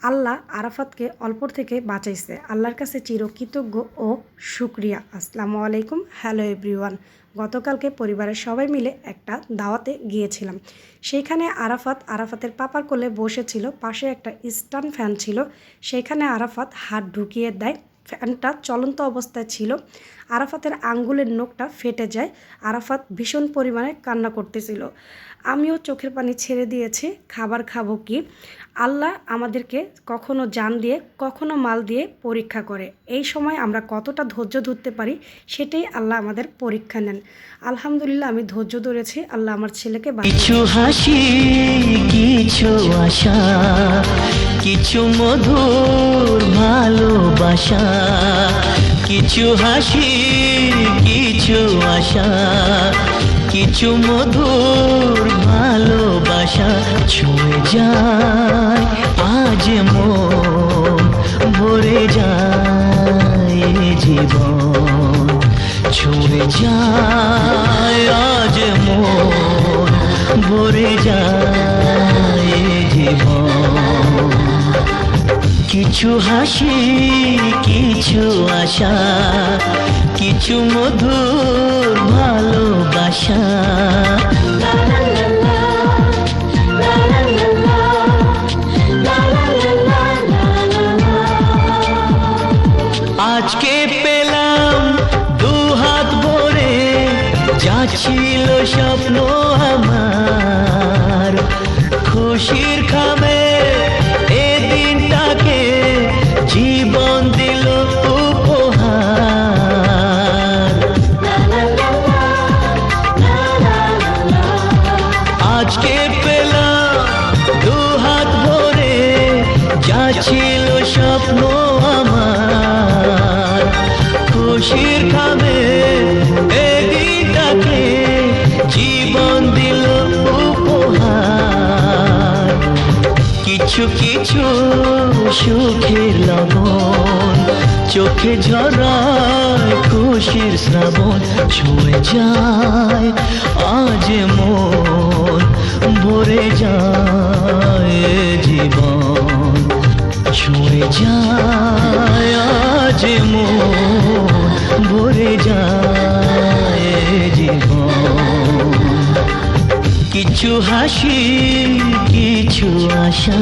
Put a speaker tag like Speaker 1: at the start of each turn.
Speaker 1: আল্লাহ আরাফাতকে অল্প থেকে বাঁচাইছে। আল্লাহর কাছে চিরকৃতজ্ঞ ও শুকরিয়া। আসসালামু আলাইকুম। Hello everyone. গতকালকে পরিবারের সবাই মিলে একটা দাওয়াতে গিয়েছিলাম। সেইখানে আরাফাতের পাপার কোলে বসেছিল। পাশে একটা স্ট্যান্ড ফ্যান ছিল, সেইখানে আরাফাত হাত ঢুকিয়ে দেয়। ফ্যানটা চলন্ত অবস্থায় ছিল। আরাফাতের আঙ্গুলের নখটা ফেটে যায়। আরাফাত ভীষণ পরিমাণে কান্না করতেছিল। আমিও চোখের পানি ছেড়ে দিয়েছি। খাবার খাবো কি? আল্লাহ আমাদেরকে কখনো জান দিয়ে কখনো মাল দিয়ে পরীক্ষা করে। এই সময় আমরা কতটা ধৈর্য ধরতে পারি সেটাই আল্লাহ আমাদের পরীক্ষা নেন। আলহামদুলিল্লাহ আমি ধৈর্য ধরেছি। আল্লাহ আমার ছেলেকে
Speaker 2: কিছু হাসি, কিছু আশা, কিছু মধুর ভালোবাসা, কিছু হাসি, কিছু আশা, কিছু মধুর ভালোবাসা ছুঁয়ে যায় আজ মন, ভরে যায় জীবন, ছুঁয়ে যায় আজ মন, ভরে যায় জীবন। কিছু হাসি, কিছু আশা, কিছু মধুর ভালোবাসা। আজকে পেলাম দু হাত ভরে, যা ছিল স্বপ্ন আমার, খুশির খামে এ দিনটাকে জীবন দিল উপহার। আজকে পেলাম দু হাত ভরে, যা ছিল স্বপ্ন আমার, খুশির খামে এ দিনটাকে জীবন দিল উপহার। কিছু কিছু সুখের লবণ, চোখে ঝরায় খুশির শ্রাবণ, ছুঁয়ে যায় আজ মন, ভরে যায় জীবন, ছুঁয়ে যায় আজ মন, ভরে যায় জীবন। কিছু হাসি, কিছু আশা।